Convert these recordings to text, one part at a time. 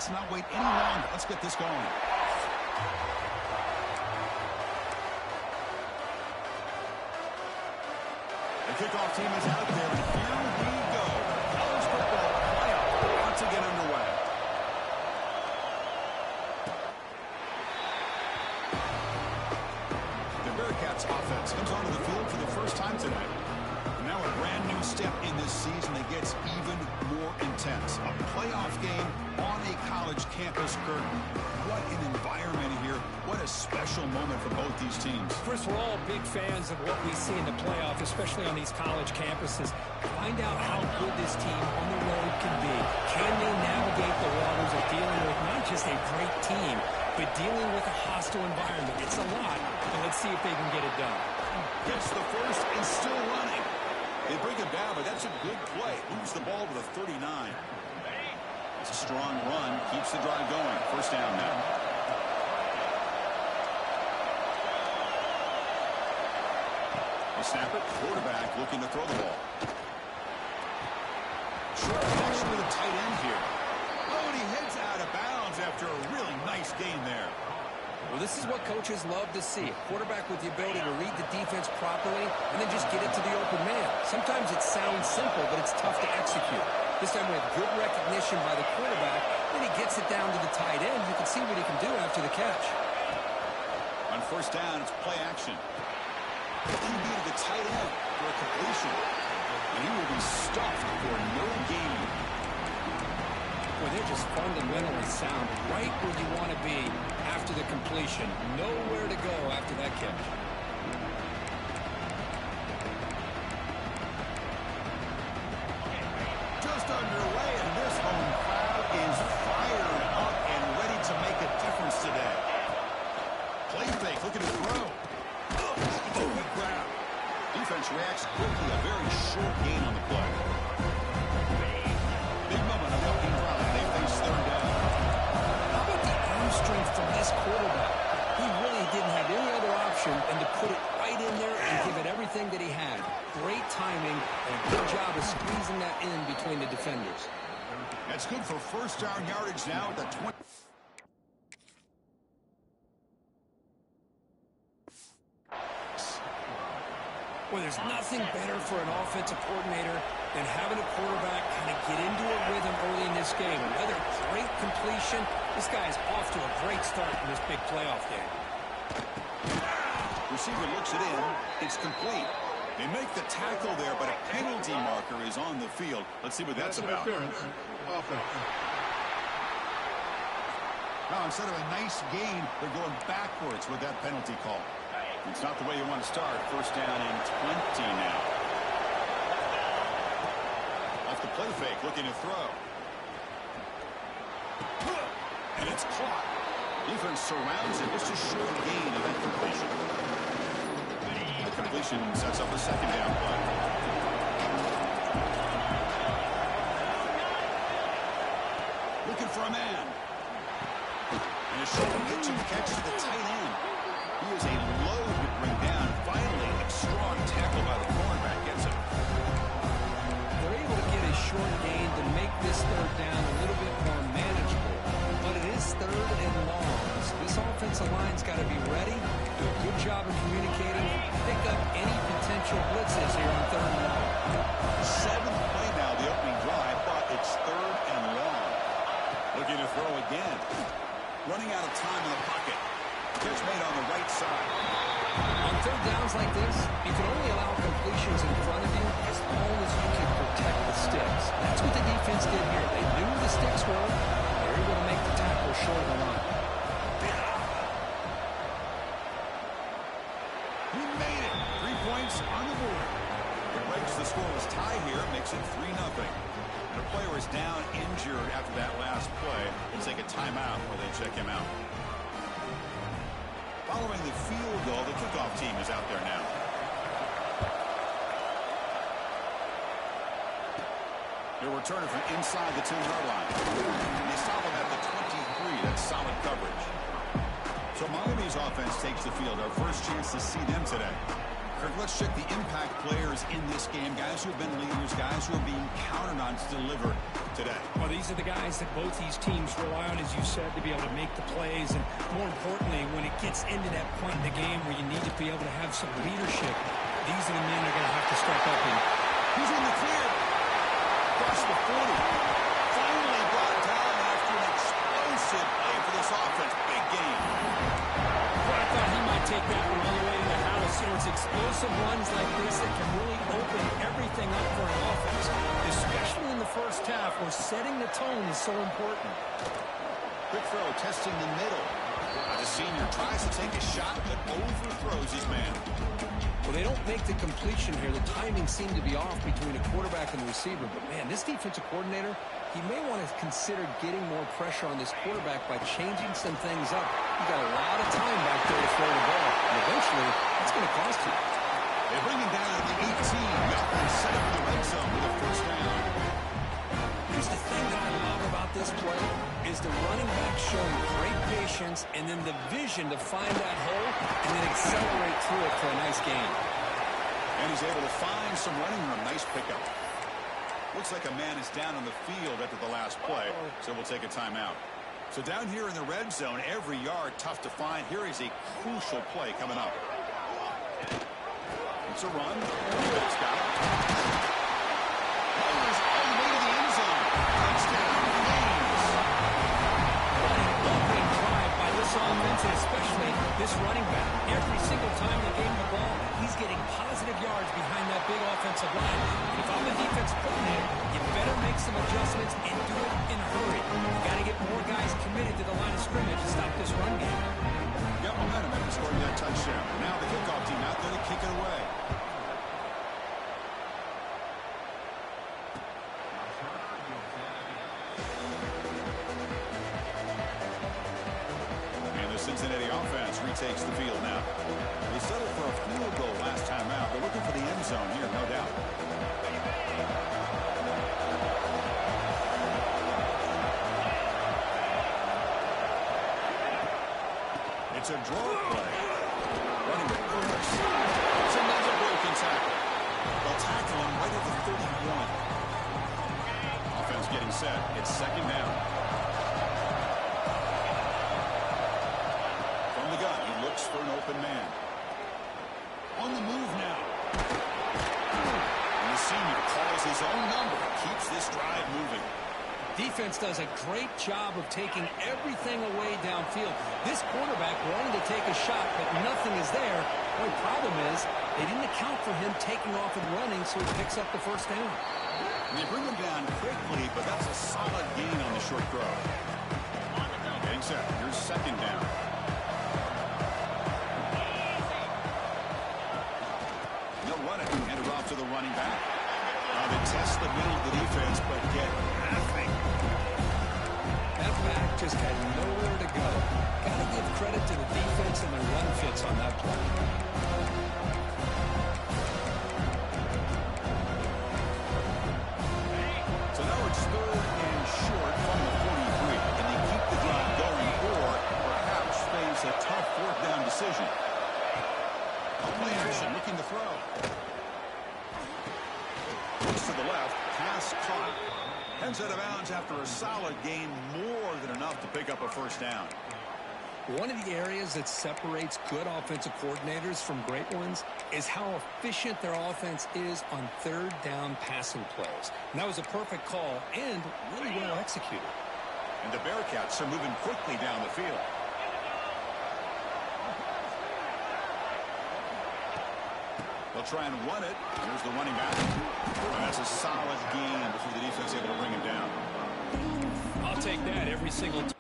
let's not wait any longer. Let's get this going. The kickoff team is out there, and here we go. College football playoff about to get underway. The Bearcats offense comes onto the field for the first time tonight. And now a brand new step in this season that gets even more intense. A playoff game on a college campus, Kirk. What an environment here. What a special moment for both these teams. First, we're all big fans of what we see in the playoff, especially on these college campuses. Find out how good this team on the road can be. Can they navigate the waters of dealing with not just a great team, but dealing with a hostile environment? It's a lot, but let's see if they can get it done. Gets the first and still running. They bring him down, but that's a good play. Moves the ball to the 39. It's a strong run. Keeps the drive going. First down now. They snap it. Quarterback looking to throw the ball. Short connection with a tight end here. Oh, and he heads out of bounds after a really nice gain there. Well, this is what coaches love to see. A quarterback with the ability to read the defense properly and then just get it to the open man. Sometimes it sounds simple, but it's tough to execute. This time we have good recognition by the quarterback. Then he gets it down to the tight end. You can see what he can do after the catch. On first down, it's play action. QB to the tight end for a completion. And he will be stuffed for no gain. Well, they're just fundamentally sound, right where you want to be after the completion. Nowhere to go after that catch. Just underway, and this home crowd is fired up and ready to make a difference today. Play fake, looking to throw. Oh, good grab. Defense reacts quickly, a very short gain on the play. Big moment on the opening drive. They face third down. How about the arm strength from this quarterback? He really didn't have any other option than to put it right in there and give it everything that he had. Great timing and a good job of squeezing that in between the defenders. That's good for first down yardage now at the 20. Well, there's nothing better for an offensive coordinator than having a quarterback kind of get into a rhythm early in this game. Another great completion. This guy is off to a great start in this big playoff game. Receiver looks it in. It's complete. They make the tackle there, but a penalty marker is on the field. Let's see what that's about. Offense. Now, instead of a nice gain, they're going backwards with that penalty call. It's not the way you want to start. First down and 20 now. Off the play fake, looking to throw. And it's caught. Defense surrounds it. Just a short gain of that completion. The completion sets up a second down play. Looking for a man. And a short pitch and catch to the tight end. He is a load to bring down. Finally, a strong tackle by the cornerback gets him. They're able to get a short gain to make this third down a little bit more manageable. But it is third and long. So this offensive line's got to be ready, do a good job of communicating, pick up any potential blitzes here on third and long. Seventh play now, the opening drive, but it's third and long. Looking to throw again. Running out of time in the pocket. Catch made on the right side. On third downs like this, you can only allow completions in front of you as long as you can protect the sticks. That's what the defense did here. They knew the sticks were. They were able to make the tackle short of the line. He made it. 3 points on the board. It breaks the scoreless tie here, makes it 3-0. The player is down injured after that last play. We'll take a timeout while they check him out. Following the field goal, the kickoff team is out there now. They're returning from inside the 10-yard line. They stop him at the 23. That's solid coverage. So Miami's offense takes the field. Our first chance to see them today. Kirk, let's check the impact players in this game. Guys who have been leaders, guys who are being counted on to deliver today. Well, these are the guys that both these teams rely on, as you said, to be able to make the plays. And more importantly, when it gets into that point in the game where you need to be able to have some leadership, these are the men that are going to have to step up. And he's in the clear. Across the 40. Finally brought down after an explosive play for this offense. Big game. Well, I thought he might take that one all the way to the house. You know, it's explosive runs like this that can really open everything up for an offense, especially in the first half where setting the tone is so important. Quick throw, testing the middle. The senior tries to take a shot, but overthrows his man. Well, they don't make the completion here. The timing seemed to be off between a quarterback and the receiver. But, man, this defensive coordinator, he may want to consider getting more pressure on this quarterback by changing some things up. He's got a lot of time back there to throw the ball. And eventually, it's going to cost you. They bring him down at the 18. Up and set up in the red zone with a first down. Here's the thing that I love about this play is the running back showing great patience and then the vision to find that hole and then accelerate through it for a nice gain. And he's able to find some running room. Nice pickup. Looks like a man is down on the field after the last play, so we'll take a timeout. So down here in the red zone, every yard tough to find. Here is a crucial play coming up. It's a run. It's got it. All the way to the end zone. Touchdown. Great drive by this offense, and especially this running back. Every single time they gave him the ball, he's getting positive yards behind that big offensive line. And if I'm the defense coordinator, you better make some adjustments and do it in a hurry. You got to get more guys committed to the line of scrimmage to stop this run game. Got momentum after scoring that touchdown. Now the kickoff team out there to kick it away. Cincinnati offense retakes the field now. They settled for a field goal last time out. They're looking for the end zone here, no doubt. It's a draw play. Running with purpose. It's another broken tackle. They'll tackle him right at the 31. Offense getting set. It's second down. For an open man. On the move now. And the senior calls his own number. Keeps this drive moving. Defense does a great job of taking everything away downfield. This quarterback wanted to take a shot, but nothing is there. The problem is they didn't account for him taking off and running, so he picks up the first down. And they bring him down quickly, but that's a solid gain on the short throw. Getting set. Here's second down. To the running back. They test the middle of the defense, but get nothing. That back just had nowhere to go. Got to give credit to the defense and their run fits on that play. So now it's third and short from the 43. Can they keep the drive going or perhaps face a tough fourth down decision? Play action, looking to throw. To the left, pass caught. Heads out of bounds after a solid gain, more than enough to pick up a first down. One of the areas that separates good offensive coordinators from great ones is how efficient their offense is on third down passing plays. And that was a perfect call and really well executed. And the Bearcats are moving quickly down the field. They'll try and run it. Here's the running back. And that's a solid gain before the defense able to bring him down. I'll take that every single time.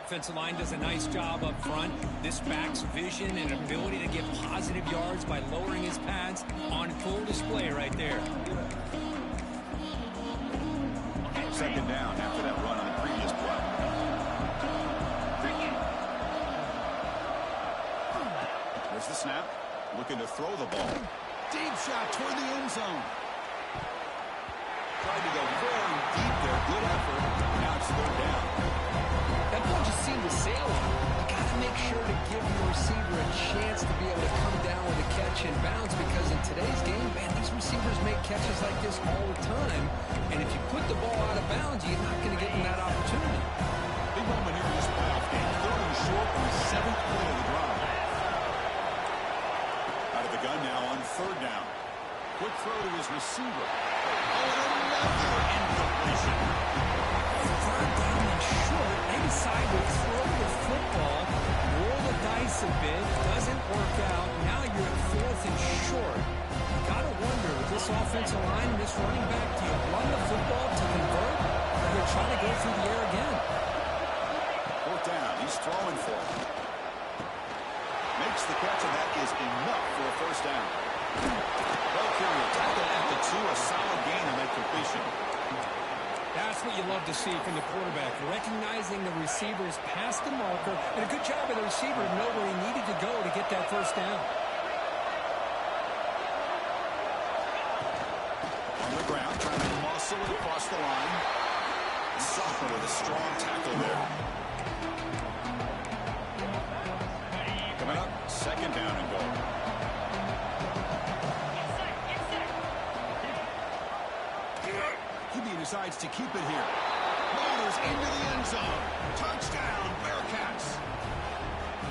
Offensive line does a nice job up front. This back's vision and ability to get positive yards by lowering his pads on full display right there. Second down after that run on the previous play. There's the snap. Looking to throw the ball. Deep shot toward the end zone. Tried to go very deep there. Good effort. Now it's third down. That ball just seemed to sail him. You got to make sure to give your receiver a chance to be able to come down with a catch and bounce, because in today's game, man, these receivers make catches like this all the time. And if you put the ball out of bounds, you're not going to get in that opportunity. Big moment here in this playoff game. Third and short on the 7th play of the drive. Out of the gun now on third down. Quick throw to his receiver. Oh, another incompletion. Third down and short. They decide to throw the football, roll the dice a bit, doesn't work out. Now you're at fourth and short. You got to wonder, with this offensive line, this running back, do you run the football to convert, or do you try to go through the air again? Fourth down. He's throwing for it. Makes the catch, and that is enough for a first down. Well, Curry, tackle at the 2, a solid gain on that completion. That's what you love to see from the quarterback, recognizing the receivers past the marker, and a good job of the receiver to know where he needed to go to get that first down. On the ground, trying to muscle it across the line. Sophomore with a strong tackle there. Coming up, second down and goal. QB decides to keep it here. Ball is into the end zone. Touchdown, Bearcats.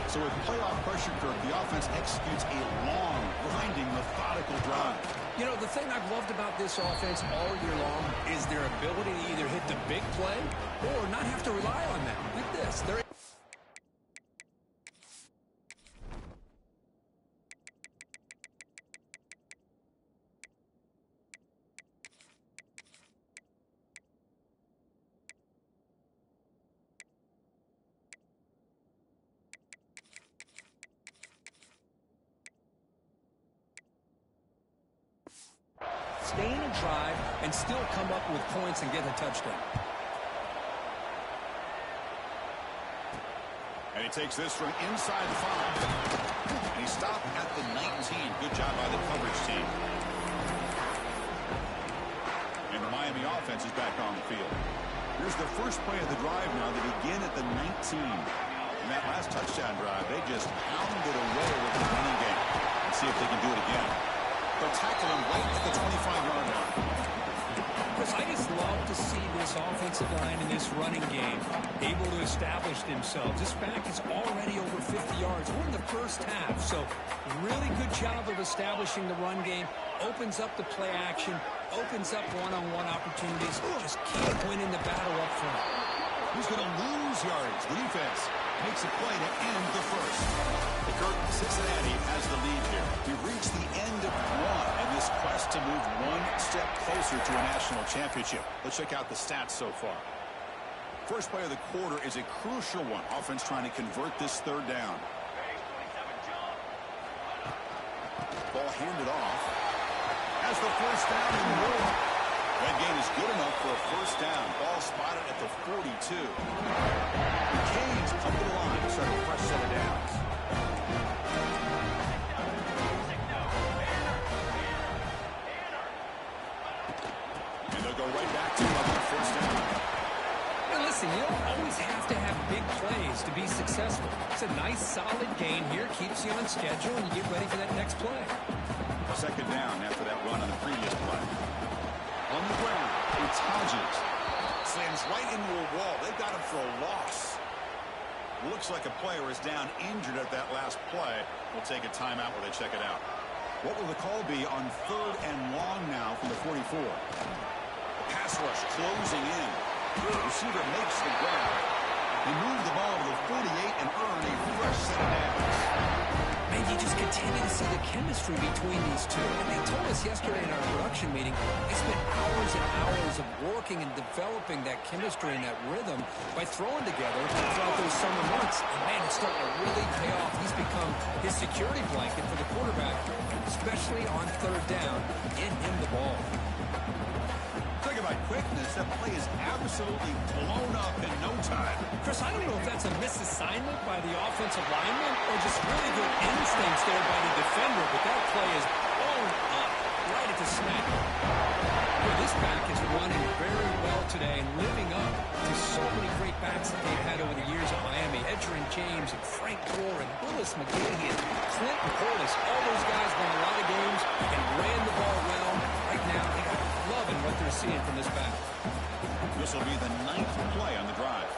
So with playoff pressure, Kirk, the offense executes a long, grinding, methodical drive. You know, the thing I've loved about this offense all year long is their ability to either hit the big play or not have to rely on them. Like this. They're stay in a drive and still come up with points and get a touchdown. And he takes this from inside the 5. And he stopped at the 19. Good job by the coverage team. And the Miami offense is back on the field. Here's the first play of the drive now. They begin at the 19. In that last touchdown drive, they just pounded away with the running game. Let's see if they can do it again. They'll tackle him right at the 25-yard line. Chris, I just love to see this offensive line in this running game able to establish themselves. This back is already over 50 yards. We're in the first half, so really good job of establishing the run game. Opens up the play action, opens up one-on-one opportunities. Just keep winning the battle up front. Who's going to lose yards? The defense makes a play to end the first. Cincinnati has the lead here. We've reached the end of one in this quest to move one step closer to a national championship. Let's check out the stats so far. First play of the quarter is a crucial one. Offense trying to convert this third down. Ball handed off. Has the first down in the room. That gain is good enough for a first down. Ball spotted at the 42. The Canes come to the line to start a fresh set of downs. And they'll go right back to another first down. Now listen, you don't always have to have big plays to be successful. It's a nice, solid gain here. Keeps you on schedule, and you get ready for that next play. Second down after that run on the previous play. On the ground, it's Hodges. Slams right into a wall. They've got him for a loss. Looks like a player is down injured at that last play. We'll take a timeout while they check it out. What will the call be on third and long now from the 44? Pass rush closing in. The receiver makes the grab. They move the ball to the 48 and earn a fresh set of downs. And you just continue to see the chemistry between these two. And they told us yesterday in our production meeting, they spent hours and hours of working and developing that chemistry and that rhythm by throwing together throughout those summer months. And, man, it's starting to really pay off. He's become his security blanket for the quarterback, especially on third down. Get him the ball. Talk about quickness. That play is absolutely blown up in no time. Chris, I don't know if that's a misassignment by the offensive lineman or just really good instincts there by the defender, but that play is blown up right at the snap. Boy, this back is running very well today and living up to so many great backs that they've had over the years at Miami. Edgerrin James and Frank Gore and Willis McGahee and Clinton Portis. All those guys won a lot of games and ran the ball well. Right now, they got loving what they're seeing from this back. This will be the 9th play on the drive.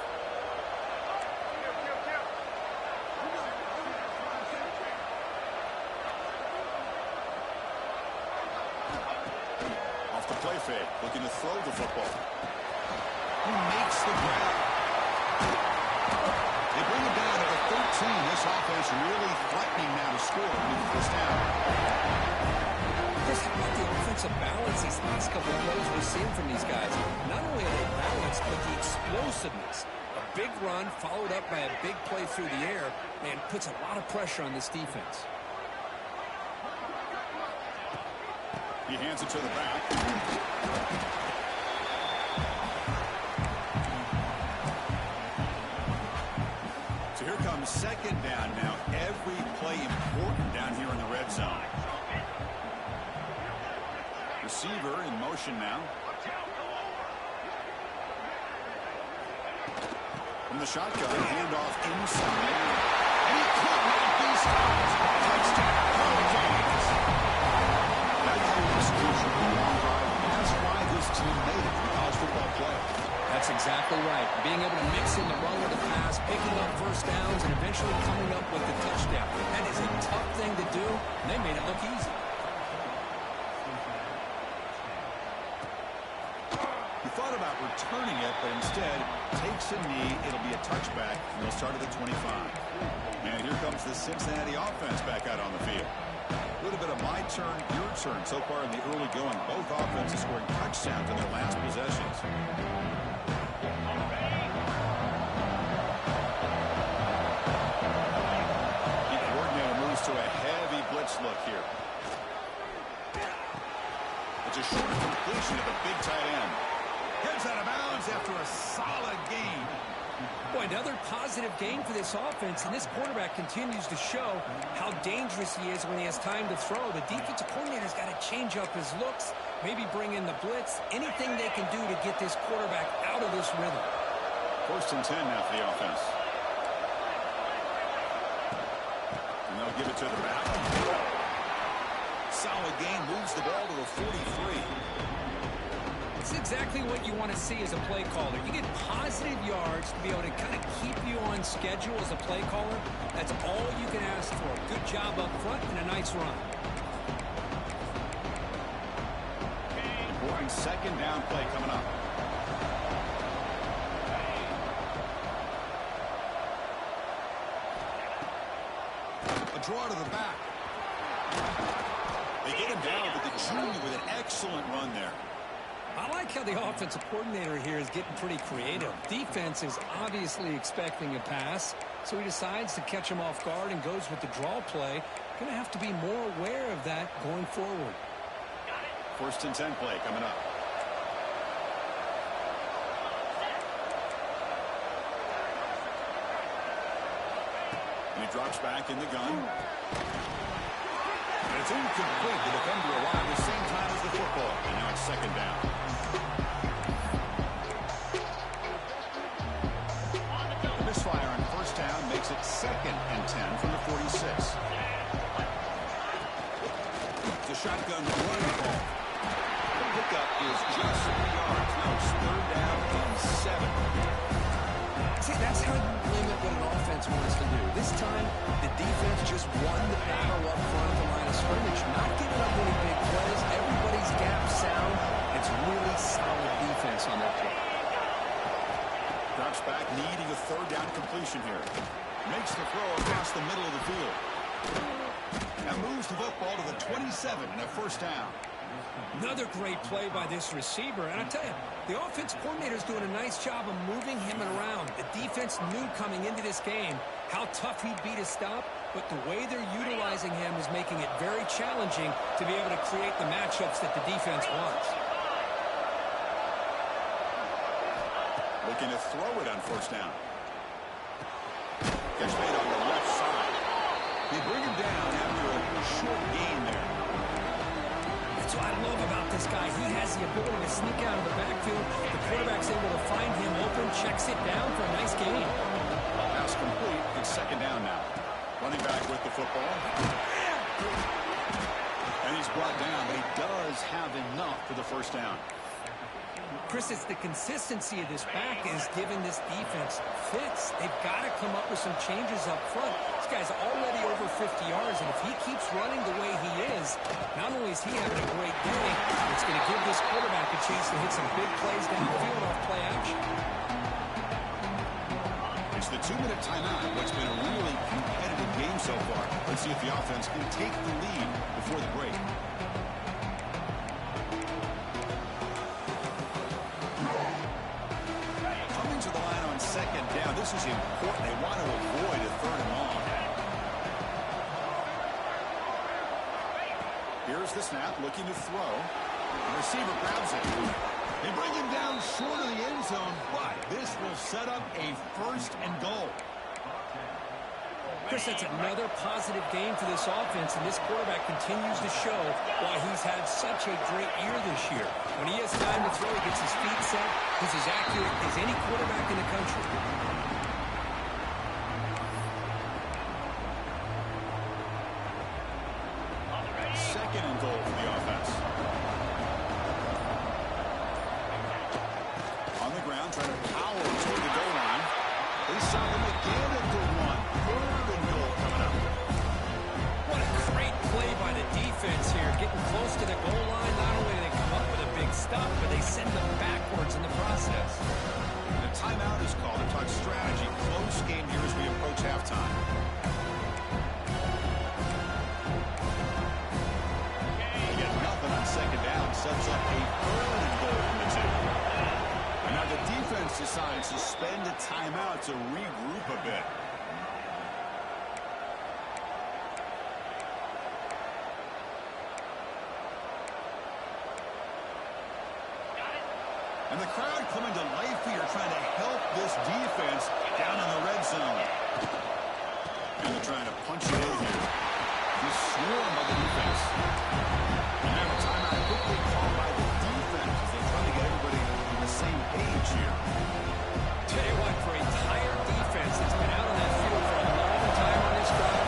Off the play fake, looking to throw the football. Who makes the grab? They bring it down to the 13. This offense really threatening now to score with the first down. Chris, how about the offensive balance these last couple of plays we're seeing from these guys? Not only are they balanced, but the explosiveness. A big run followed up by a big play through the air, man, puts a lot of pressure on this defense. He hands it to the back. So here comes second down now. Every play important down here in the red zone. Receiver in motion now. From the shotgun, handoff inside. And he could not be stopped. Touchdown, Hurricanes. That's how you execution on the long drive. That's why this team made it in college football play. That's exactly right. Being able to mix in the run with the pass, picking up first downs, and eventually coming up with the touchdown. That is a tough thing to do, and they made it look easy. Thought about returning it, but instead takes a knee. It'll be a touchback, and they'll start at the 25. And here comes the Cincinnati offense back out on the field. A little bit of my turn, your turn so far in the early going. Both offenses scoring touchdowns in their last possessions. The coordinator moves to a heavy blitz look here. It's a short completion of a big tight end. Heads out of bounds after a solid game. Boy, another positive game for this offense, and this quarterback continues to show how dangerous he is when he has time to throw. The defensive coordinator's got to change up his looks, maybe bring in the blitz, anything they can do to get this quarterback out of this rhythm. 1st and 10 now for the offense. And they'll give it to the back. Solid game, moves the ball to the 43. It's exactly what you want to see as a play caller. You get positive yards to be able to kind of keep you on schedule as a play caller. That's all you can ask for. Good job up front and a nice run. Important second down play coming up. A draw to the back. They get him down, but the junior with an excellent run there. I like how the offensive coordinator here is getting pretty creative. Defense is obviously expecting a pass, so he decides to catch him off guard and goes with the draw play. Going to have to be more aware of that going forward. 1st and 10 play coming up. And he drops back in the gun. And it's incomplete. The defender arrived at the same time as the football. And now it's second down. The misfire on first down makes it 2nd and 10 from the 46. The shotgun running ball. The pickup is just 3 yards. Now it's 3rd down and 7. See, that's how you limit what an offense wants to do. This time, the defense just won the battle up front of the line of scrimmage. Not giving up any big plays. Everybody's gap sound. It's really solid defense on that play. Drops back, needing a 3rd down 7 and a first down. Another great play by this receiver. And I tell you, the offense coordinator is doing a nice job of moving him around. The defense knew coming into this game how tough he'd be to stop, but the way they're utilizing him is making it very challenging to be able to create the matchups that the defense wants. Looking to throw it on first down. Catch made on the left side. They bring him down after a short gain there. That's what I love about this guy. He has the ability to sneak out of the backfield. The quarterback's able to find him open, checks it down for a nice gain. Pass complete. It's second down now. Running back with the football. And he's brought down, but he does have enough for the first down. Chris, it's the consistency of this back is giving this defense fits. They've got to come up with some changes up front. This guy's already over 50 yards, and if he keeps running the way he is, not only is he having a great day, it's going to give this quarterback a chance to hit some big plays downfield off play action. It's the 2-minute timeout. What's been a really competitive game so far. Let's see if the offense can take the lead before the break. Coming to the line on second down. This is important. They want to avoid a third and long. Here's the snap, looking to throw. The receiver grabs it. They bring him down short of the end zone, but this will set up a first and goal. Chris, that's another positive game for this offense, and this quarterback continues to show why he's had such a great year this year. When he has time to throw, he gets his feet set. He's as accurate as any quarterback in the country. Second and goal for the offense. On the ground, trying to power toward the goal line. They saw him again at the one. Third and goal coming up. What a great play by the defense here. Getting close to the goal line, not only do they come up with a big stop, but they send them backwards in the process. The timeout is called to talk strategy. Close game here as we approach halftime. They get nothing on second down. Sets up a third and goal from the two. And now the defense decides to spend a timeout to regroup a bit. And the crowd coming to life here, trying to help this defense down in the red zone. And they're trying to punch it in here. He's swarmed by the defense. And now a timeout quickly called by the defense as they try to get everybody on the same page here. Tell you what, for a tired defense that's been out on that field for a long time on this drive,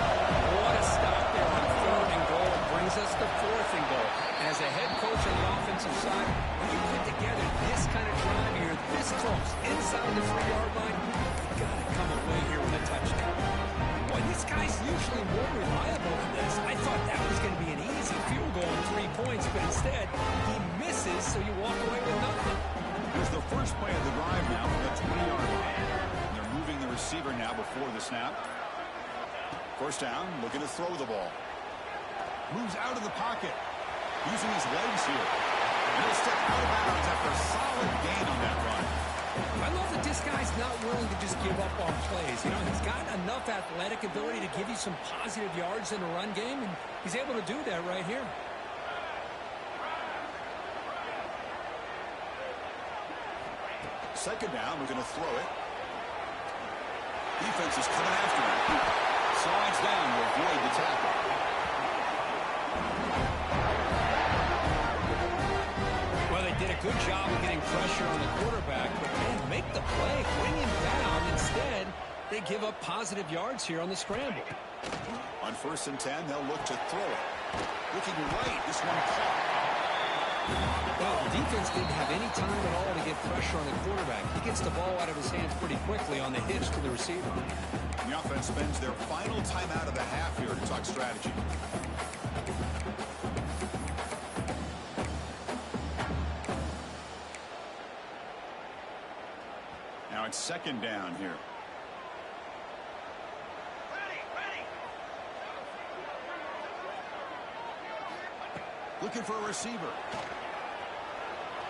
what a stop there on third and goal. It brings us to fourth and goal. And as a head coach on the offensive side, when you put together this kind of drive here, this close, inside the 3-yard line, you've got to come away here with a touchdown. Boy, this guy's usually more reliable than this. I thought that was going to be an easy field goal and 3 points, but instead, he misses, so you walk away with nothing. Here's the first play of the drive now from the 20-yard line. And they're moving the receiver now before the snap. First down, looking to throw the ball. Moves out of the pocket, using his legs here. And he'll step out of bounds after a solid gain on that run. I love that this guy's not willing to just give up on plays. You know, he's got enough athletic ability to give you some positive yards in the run game, and he's able to do that right here. Second down, we're going to throw it. Defense is coming after him. Slides down to avoid the tackle. Well, they did a good job of getting pressure on the quarterback, but man, make the play, bring him down. Instead, they give up positive yards here on the scramble. On 1st and 10, they'll look to throw it. Looking right, this one caught. Well, the defense didn't have any time at all to get pressure on the quarterback. He gets the ball out of his hands pretty quickly on the hitch to the receiver. The offense spends their final timeout of the half here to talk strategy. Now it's second down here. looking for a receiver.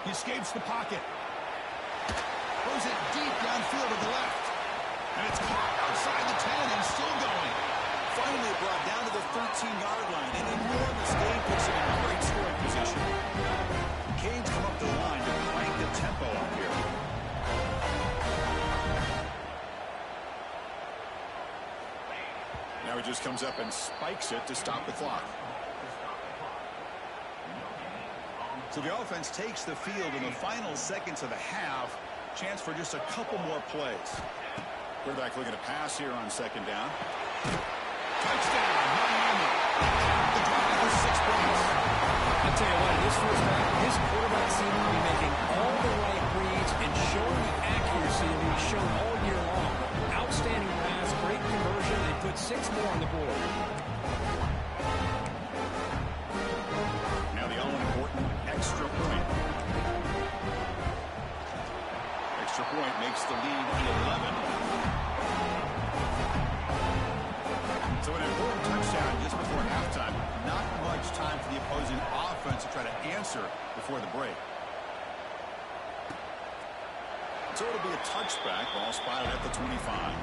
He escapes the pocket. Throws it deep downfield to the left. And it's caught outside the 10 and still going. Finally brought down to the 13-yard line. An enormous gain puts him in a great scoring position. Canes come up to the line to crank the tempo up here. Now he just comes up and spikes it to stop the clock. So the offense takes the field in the final seconds of the half. Chance for just a couple more plays. Quarterback looking to pass here on second down. Touchdown, Miami. The drive was 6 points. I'll tell you what, this first half, his quarterback seemed to be making all the right reads and showing the accuracy that he's shown all year long. Outstanding pass, great conversion, and put 6 more on the board. Now the all-important extra point. Extra point makes the lead 11. So an important touchdown just before halftime. Not much time for the opposing offense to try to answer before the break. So it'll be a touchback. Ball spotted at the 25.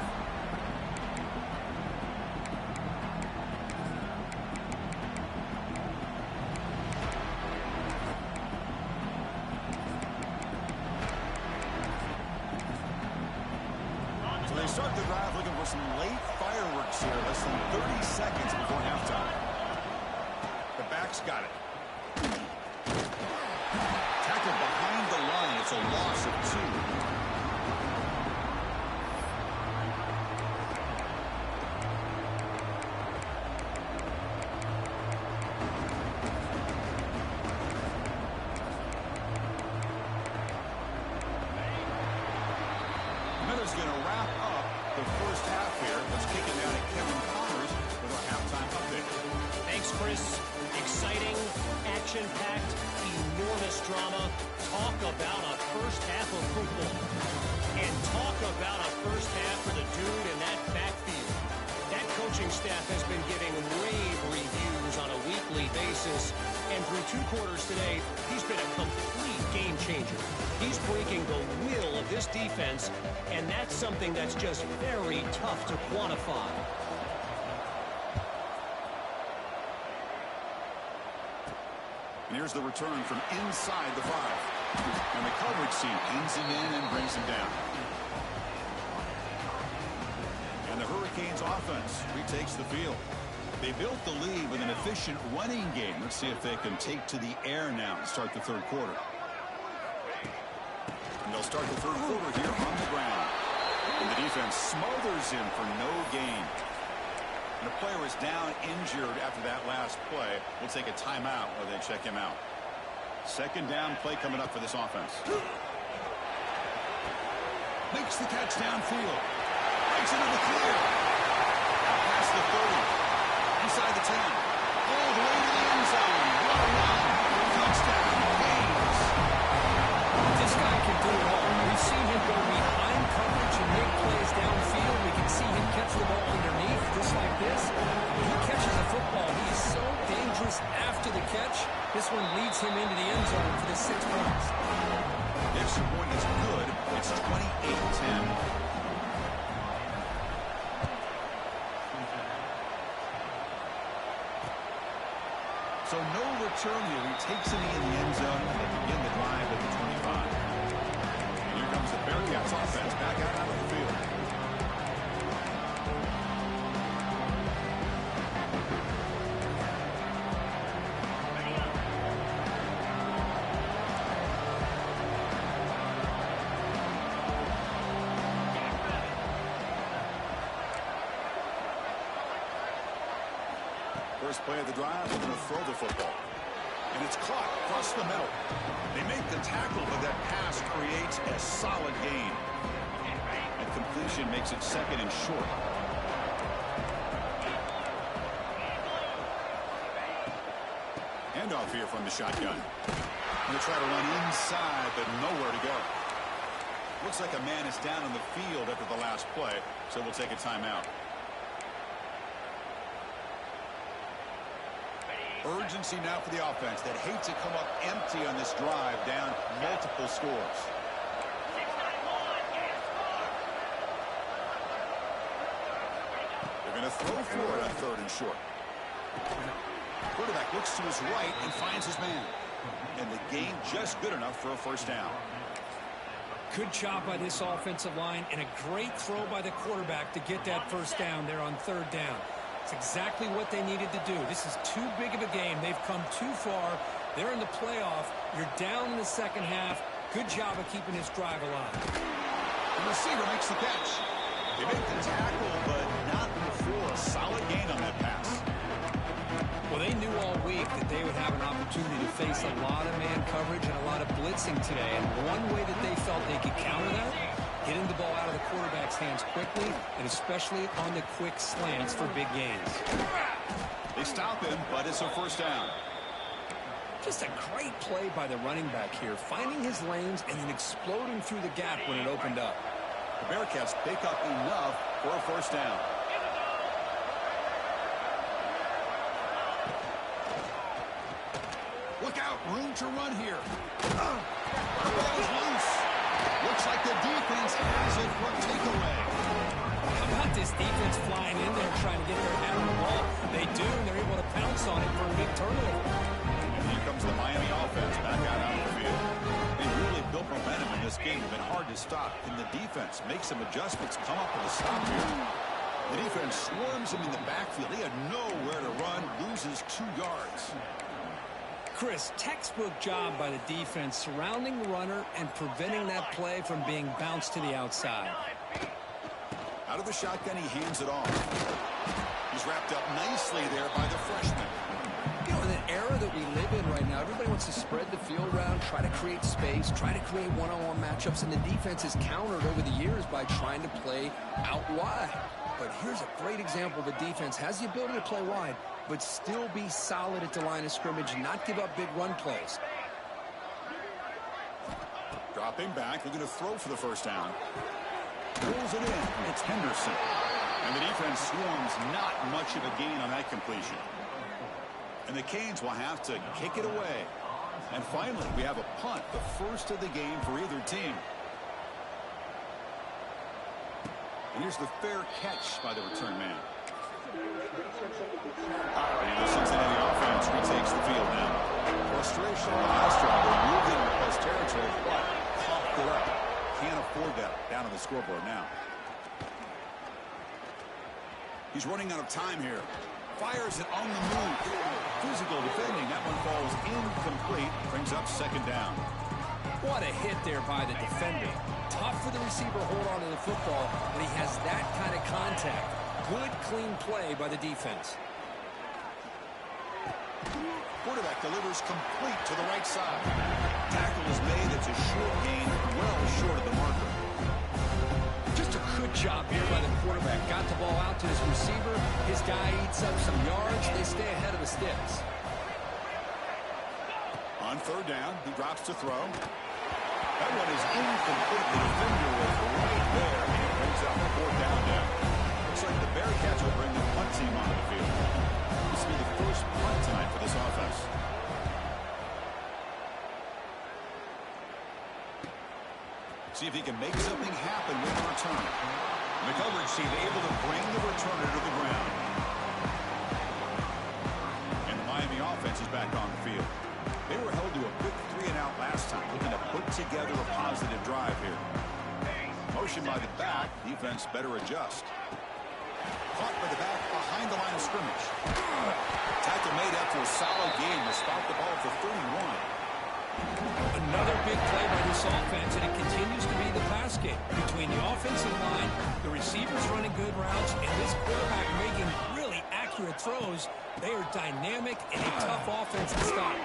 So they start the drive looking for some late fireworks here. Less than 30 seconds before halftime. The back's got it. Tackled behind the line. It's a loss of 2. Miller's going to wrap up the first half here. Let's kick it down to Kevin Connors with our halftime update. Thanks, Chris. Exciting, action-packed, enormous drama. Talk about a first half of football. And talk about a first half for the dude in that backfield. That coaching staff has been giving rave reviews on a weekly basis. And through 2 quarters today, he's been a complete game changer. He's breaking the will of this defense, and that's something that's just very tough to quantify. And here's the return from inside the 5. And the coverage team pins him in and brings him down. And the Hurricanes offense retakes the field. They built the lead with an efficient running game. Let's see if they can take to the air now and start the third quarter. And they'll start the third quarter here on the ground. And the defense smothers him for no gain. And the player is down injured after that last play. We'll take a timeout while they check him out. Second down play coming up for this offense. Makes the catch downfield. Breaks into the clear. Out past the 30. Inside the 10. All the way to the end zone. What a run. Touchdown. Canes. This guy can do it all. We've seen him go behind coverage and make plays downfield. We can see him catch the ball underneath, just like this. When he catches a football, he is so dangerous after the catch. This one leads him into the end zone for the 6 points. The extra point is good. It's 28-10. So no return here. He takes him in the end zone and they begin the drive at the 25. And here comes the Bearcats offense back out of the field. First play of the drive, they're going to throw the football. And it's caught across the middle. They make the tackle, but that pass creates a solid gain. And completion makes it second and short. Handoff here from the shotgun. Going to try to run inside, but nowhere to go. Looks like a man is down on the field after the last play, so we'll take a timeout. Urgency now for the offense that hate to come up empty on this drive, down multiple scores. They're going to throw for it on 3rd and short. Quarterback looks to his right and finds his man. And the gain just good enough for a first down. Good job by this offensive line and a great throw by the quarterback to get that first down there on 3rd down. It's exactly what they needed to do. This is too big of a game. They've come too far. They're in the playoff. You're down in the second half. Good job of keeping this drive alive. The receiver makes the catch. They make the tackle, but not before a solid gain on that pass. Well, they knew all week that they would have an opportunity to face a lot of man coverage and a lot of blitzing today. And one way that they felt they could counter that, getting the ball out of the quarterback's hands quickly, and especially on the quick slants for big gains. They stop him, but it's a first down. Just a great play by the running back here, finding his lanes and then exploding through the gap when it opened up. The Bearcats pick up enough for a first down. Look out, room to run here. The ball is loose. Looks like the defense has it for a takeaway. How about this defense flying in there trying to get their head on the ball? They do, and they're able to pounce on it for a big turnover. And here comes the Miami offense back out on the field. They really built momentum in this game. It's been hard to stop. And the defense makes some adjustments, come up with a stop here. The defense swarms him in the backfield. He had nowhere to run, loses 2 yards. Chris, textbook job by the defense surrounding the runner and preventing that play from being bounced to the outside. Out of the shotgun, he hands it off. He's wrapped up nicely there by the freshman. You know, in an era that we live in right now, everybody wants to spread the field around, try to create space, try to create one-on-one matchups, and the defense has countered over the years by trying to play out wide. But here's a great example. The defense has the ability to play wide, but still be solid at the line of scrimmage, not give up big run plays. Dropping back, they're going to throw for the first down. Pulls it in. It's Henderson. And the defense swarms, not much of a gain on that completion. And the Canes will have to kick it away. And finally, we have a punt, the first of the game for either team. And here's the fair catch by the return man. And the Cincinnati offense retakes the field now. Frustration on the last drive. They're moving across territory, but coughed it up. Can't afford that down on the scoreboard now. He's running out of time here. Fires it on the move. Physical defending. That one falls incomplete. Brings up second down. What a hit there by the defender. Tough for the receiver to hold on to the football, but he has that kind of contact. Good, clean play by the defense. Quarterback delivers complete to the right side. Tackle is made. It's a short gain, well short of the marker. Just a good job here by the quarterback. Got the ball out to his receiver. His guy eats up some yards. They stay ahead of the sticks. On third down, he drops to throw. That one is incomplete. The defender was right there, and it brings up a fourth down now. Looks like the Bearcats will bring the punt team on the field. This will be the first punt tonight for this offense. See if he can make something happen with the return. And the coverage team able to bring the returner to the ground. And the Miami offense is back on the field. They were held to a quick 3-and-out last time, looking to put together a positive drive here. Motion by the back, defense better adjust. Caught by the back behind the line of scrimmage. Tackle made after a solid game to stop the ball for 31. Another big play by this offense, and it continues to be the pass game. Between the offensive line, the receivers running good routes, and this quarterback making really accurate throws, they are dynamic and a tough offense to stop.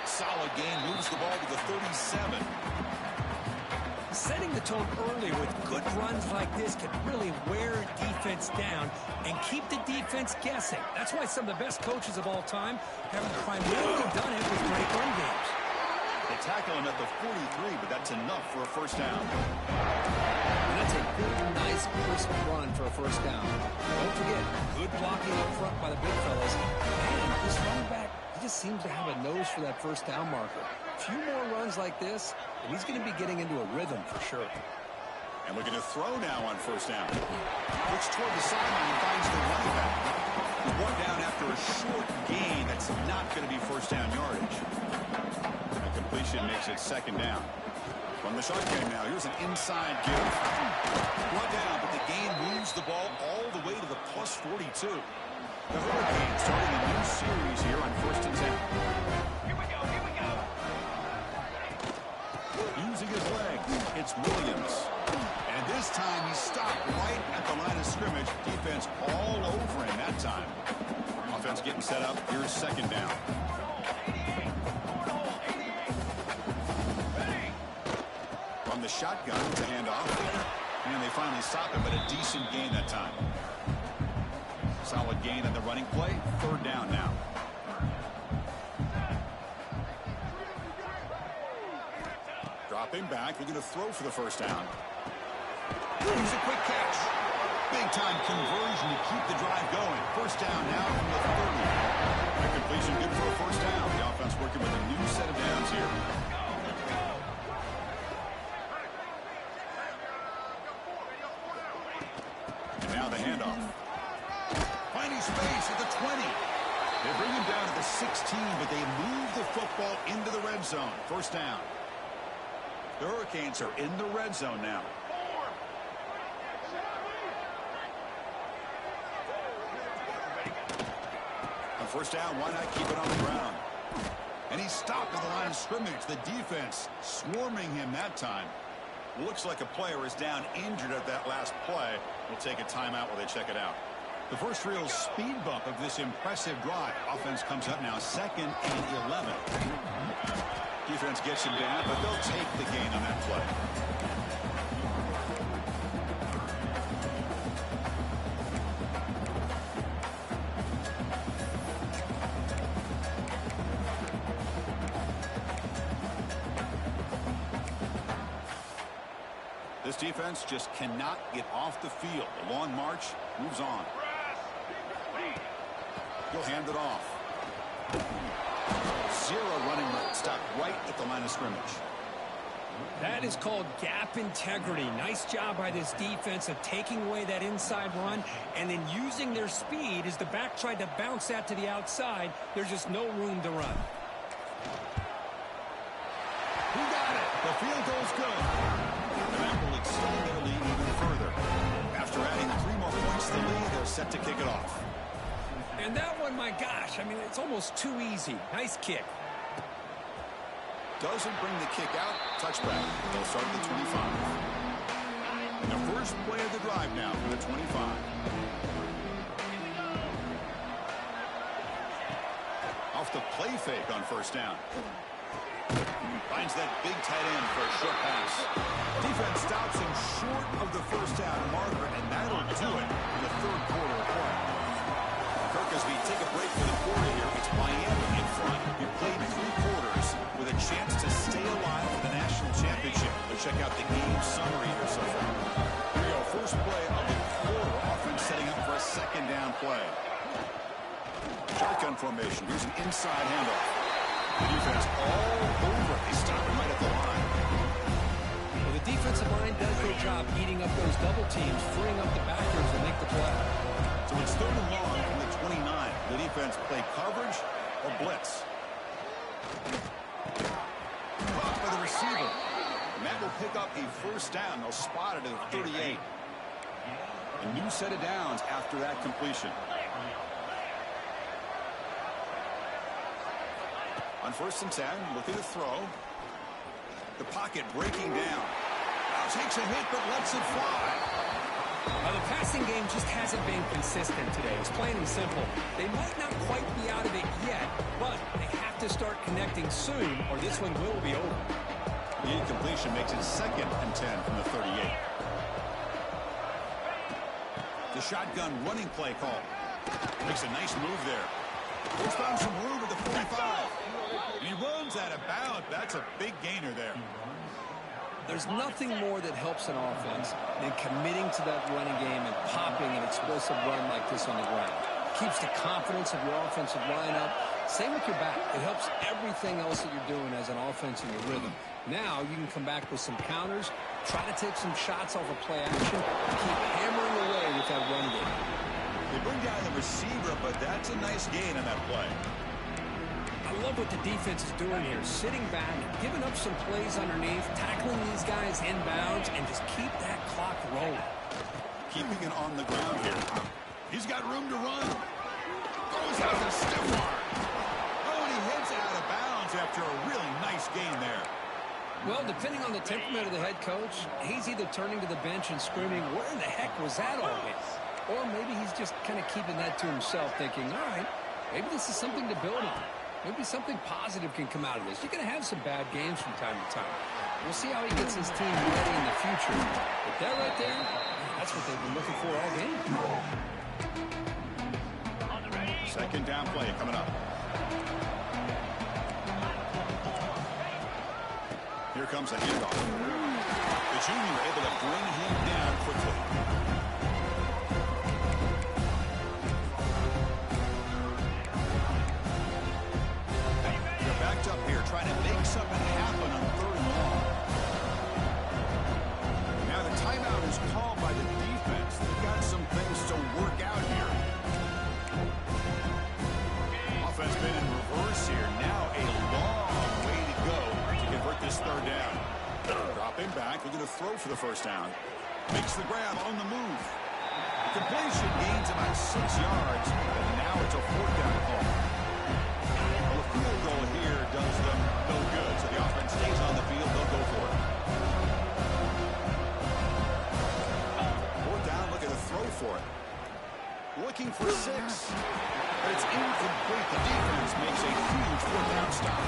Solid game, moves the ball to the 37. Setting the tone early with good runs like this can really wear defense down and keep the defense guessing. That's why some of the best coaches of all time have primarily done it with great run games. They tackle him at the 43, but that's enough for a first down. And that's a good, nice, crisp run for a first down. Don't forget, good blocking up front by the big fellas. And this running back just seems to have a nose for that first down marker. A few more runs like this, and he's going to be getting into a rhythm for sure. And looking to throw now on first down. Looks toward the sideline and finds the running back. Brought down after a short gain. That's not going to be first down yardage. The completion makes it second down. From the shotgun now, here's an inside give. Brought down, but the gain moves the ball all the way to the plus 42. The Hurricanes starting a new series here on 1st and 10. Here we go, here we go. Using his legs, it's Williams. And this time he stopped right at the line of scrimmage. Defense all over him that time. Offense getting set up. Here's second down. From the shotgun, it's a handoff. And they finally stop it, but a decent gain that time. Solid gain on the running play. Third down now. Dropping back. Looking to throw for the first down. Here's a quick catch. Big time conversion to keep the drive going. First down now from the 30. That completion good for a first down. The offense working with a new set of downs here. And now the handoff. Finding space at the 20. They bring him down to the 16, but they move the football into the red zone. First down. The Hurricanes are in the red zone now. On first down, why not keep it on the ground? And he stopped at the line of scrimmage. The defense swarming him that time. Looks like a player is down injured at that last play. We'll take a timeout while they check it out. The first real speed bump of this impressive drive. Offense comes up now 2nd and 11. Defense gets him down, but they'll take the gain on that play. This defense just cannot get off the field. The long march moves on. He'll hand it off. Zero running room. Stop right at the line of scrimmage. That is called gap integrity. Nice job by this defense of taking away that inside run and then using their speed as the back tried to bounce that to the outside. There's just no room to run. Who got it? The field goal's good. And that will extend their lead even further. After adding 3 more points to the lead, they're set to kick it off. And that one, my gosh, I mean, it's almost too easy. Nice kick. Doesn't bring the kick out. Touchback. They'll start at the 25. And the first play of the drive now for the 25. Off the play fake on first down. Finds that big tight end for a short pass. Defense stops him short of the first down marker, and that'll do it in the third quarter of play. Kirk, as we take a break for the quarter here, it's Miami in front. We played 3 quarters with a chance to stay alive for the national championship. Let's check out the game summary here so far. Here we go. First play of the quarter. Offense setting up for a second down play. Shotgun formation. Here's an inside handoff. The defense all over. They stop him right at the line. Well, the defensive line does their job eating up those double teams, freeing up the backers to make the play. So it's 3rd and long from the 29. The defense play coverage or blitz. Caught by the receiver. And that will pick up a first down. They'll spot it at the 38. A new set of downs after that completion. On 1st and 10, looking to throw. The pocket breaking down. Now takes a hit, but lets it fly. The passing game just hasn't been consistent today. It's plain and simple. They might not quite be out of it yet, but they have to start connecting soon, or this one will be over. The incompletion makes it 2nd and 10 from the 38. The shotgun running play call. Makes a nice move there. He's found some room at the 45. And he runs out of bounds. That's a big gainer there. There's nothing more that helps an offense than committing to that running game and popping an explosive run like this on the ground. keeps the confidence of your offensive lineup. Same with your back. It helps everything else that you're doing as an offense in your rhythm. Now you can come back with some counters, try to take some shots off of play action, and keep hammering away with that run game. They bring down the receiver, but that's a nice gain on that play. I love what the defense is doing here. Sitting back, giving up some plays underneath, tackling these guys inbounds, and just keep that clock rolling. Keeping it on the ground here. He's got room to run. Goes out to stiff arm. Oh, and he hits it out of bounds after a really nice gain there. Well, depending on the temperament of the head coach, he's either turning to the bench and screaming, where the heck was that all this? Or maybe he's just kind of keeping that to himself, thinking, all right, maybe this is something to build on. Maybe something positive can come out of this. You're going to have some bad games from time to time. We'll see how he gets his team ready in the future. But that right there, that's what they've been looking for all game. Second down play coming up. Here comes a handoff. The junior able to bring him down quickly. They're backed up here trying to make something happen on 3rd and long. Now the timeout is called by the defense. They've got some things to work out here. Offense been in reverse here. Now a long way to go to convert this 3rd down. Dropping back, looking to throw for the 1st down. Makes the grab on the move. Completion gains about 6 yards, and now it's a 4th down call. Well, a field goal here does them no good, so the offense stays on the field. They'll go for it. 4th down, looking to throw for it. Looking for 6. But it's incomplete. The defense makes a huge 4th down stop.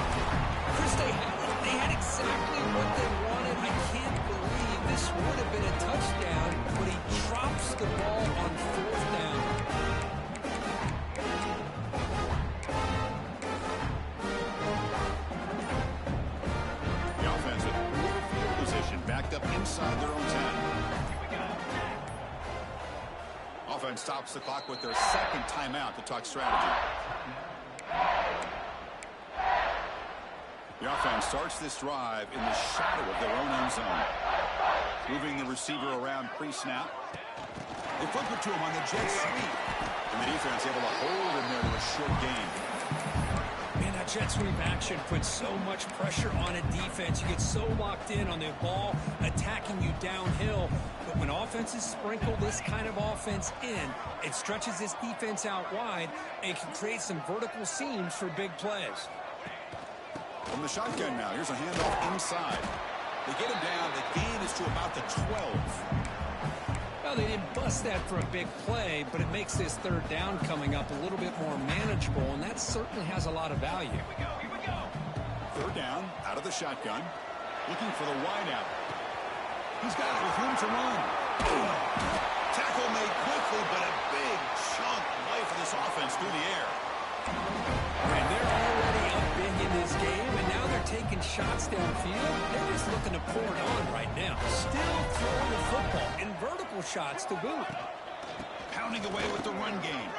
Chris, they had exactly what they wanted. I can't believe this would have been a touchdown, but he drops the ball on 4th down. The offense with good field position, backed up inside their own 10. Offense stops the clock with their 2nd timeout to talk strategy. The offense starts this drive in the shadow of their own end zone. Moving the receiver around pre-snap. They flip it to him on the jet sweep. And the defense able to hold him there to a short gain. Man, that jet sweep action puts so much pressure on a defense. You get so locked in on the ball attacking you downhill. But when offenses sprinkle this kind of offense in, it stretches this defense out wide and can create some vertical seams for big plays. From the shotgun now, here's a handoff inside. They get him down. The gain is to about the 12. Well, they didn't bust that for a big play, but it makes this 3rd down coming up a little bit more manageable, and that certainly has a lot of value. Here we go. 3rd down, out of the shotgun. Looking for the wideout. He's got it with room to run. Tackle made quickly, but a big chunk play for this offense through the air. And they're already up big in this game, and now they're taking shots downfield. They're just looking to pour it on right now. Still throwing the football in vertical shots to boot. Pounding away with the run game.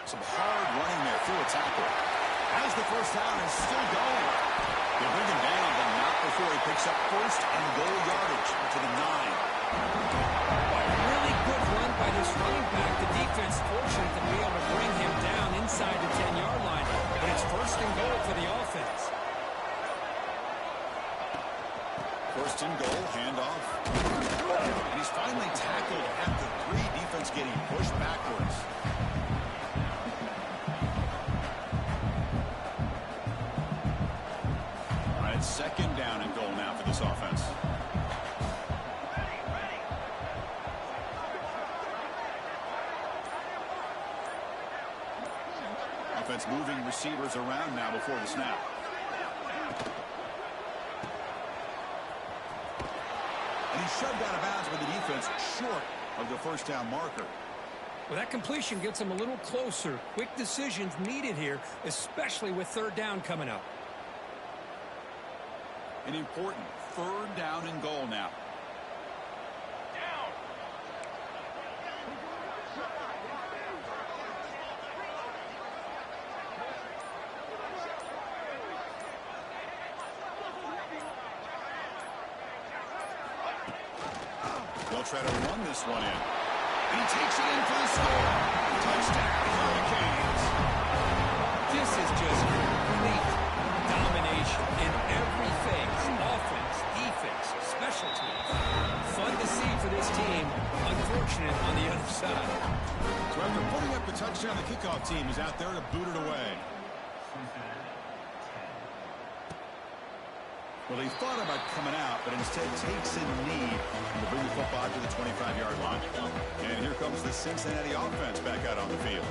Some hard running there through a tackle. As the 1st down is still going. They bring him down, but not before he picks up 1st and goal yardage to the 9. Really good run by this running back. The defense fortunate to be able to bring him down inside the 10-yard line. But it's 1st and goal for the offense. 1st and goal, handoff. And he's finally tackled at the 3. Defense getting pushed backwards. All right, 2nd down and goal now for this offense. Offense moving receivers around now before the snap. And he's shoved out of bounds with the defense short of the 1st down marker. Well, that completion gets them a little closer. Quick decisions needed here, especially with 3rd down coming up. An important 3rd down and goal now. They'll try to run this one in. And he takes it in for the score. Touchdown, Hurricanes. This is just complete domination in every phase. Offense, defense, special teams. Fun to see for this team. Unfortunate on the other side. So after putting up the touchdown, the kickoff team is out there to boot it away. Well, he thought about coming out, but instead takes a knee to bring the football to the 25-yard line. And here comes the Cincinnati offense back out on the field.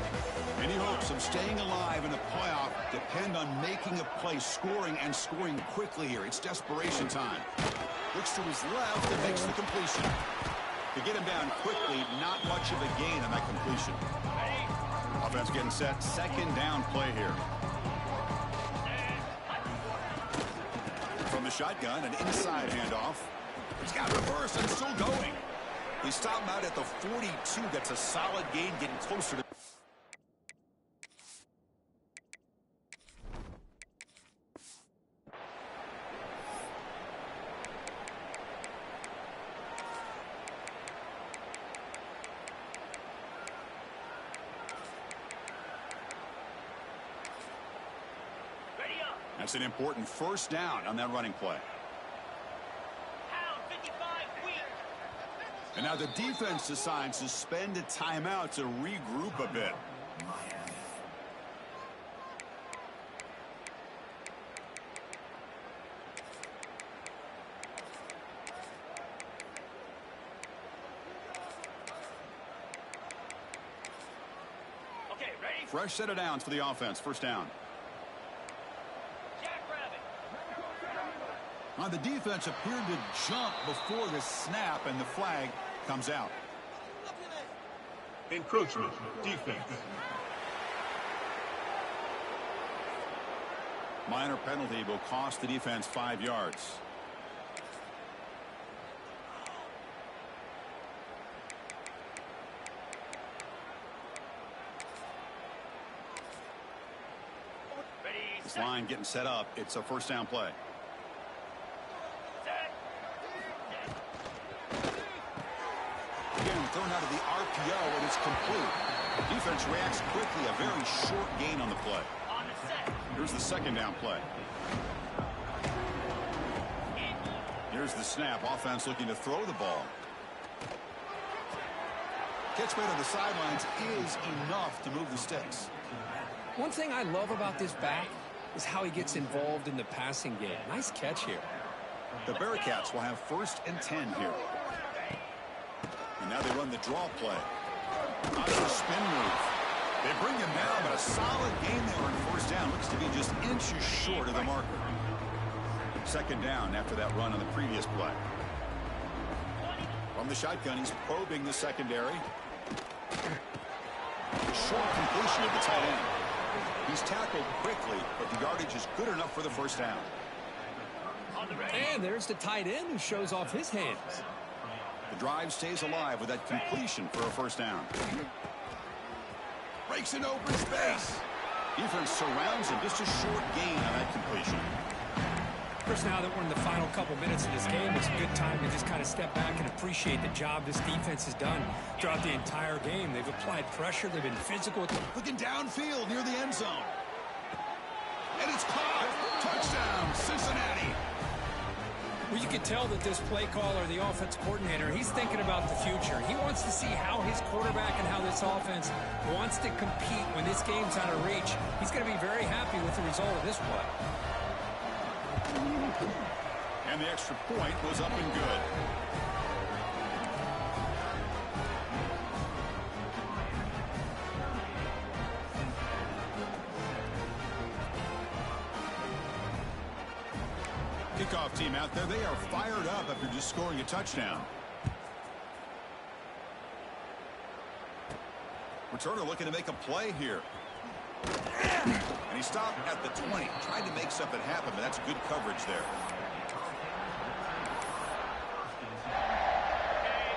Any hopes of staying alive in the playoff depend on making a play, scoring, and scoring quickly here. It's desperation time. Looks to his left and makes the completion. To get him down quickly, not much of a gain on that completion. Offense getting set. Second down play here. From the shotgun, an inside handoff. He's got reverse and still going. He stopped him out at the 42. That's a solid gain, getting closer to... That's an important first down on that running play. And now the defense decides to spend a timeout to regroup a bit. Okay, ready? Fresh set of downs for the offense. First down. On the defense appeared to jump before the snap, and the flag comes out. Encroachment, defense. Minor penalty will cost the defense 5 yards. This line getting set up. It's a first down play. Again, thrown out of the RPO, and it's complete. Defense reacts quickly. A very short gain on the play. Here's the second down play. Here's the snap. Offense looking to throw the ball. Catch made on the sidelines is enough to move the sticks. One thing I love about this back is how he gets involved in the passing game. Nice catch here. The Bearcats will have 1st and 10 here. And now they run the draw play. Out of the spin move. They bring him down, but a solid gain there on first down. Looks to be just inches short of the marker. Second down after that run on the previous play. From the shotgun, he's probing the secondary. Short completion of the tight end. He's tackled quickly, but the yardage is good enough for the first down. And there's the tight end who shows off his hands. The drive stays alive with that completion for a first down. Breaks into open space. Defense surrounds him. Just a short gain on that completion. Of course, now that we're in the final couple minutes of this game, it's a good time to just kind of step back and appreciate the job this defense has done throughout the entire game. They've applied pressure. They've been physical. Looking downfield near the end zone. And it's caught. Touchdown, Cincinnati. Well, you can tell that this play caller, the offense coordinator, he's thinking about the future. He wants to see how his quarterback and how this offense wants to compete when this game's out of reach. He's going to be very happy with the result of this play. And the extra point was up and good. Kickoff team out there. They are fired up after just scoring a touchdown. Returner looking to make a play here. And he stopped at the 20. Tried to make something happen, but that's good coverage there.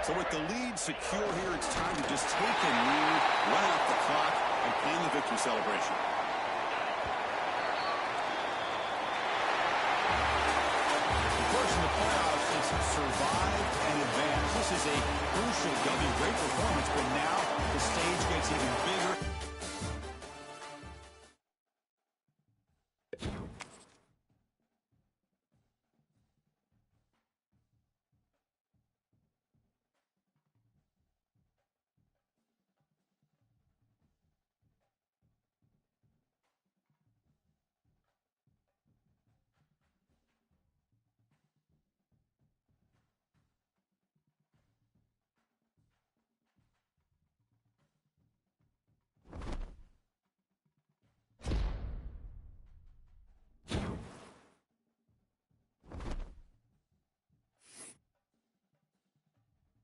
So with the lead secure here, it's time to just take a knee, run out the clock, and plan the victory celebration. Of course, in the playoffs, it's survive and advance. This is a crucial W. Great performance, but now the stage gets even bigger.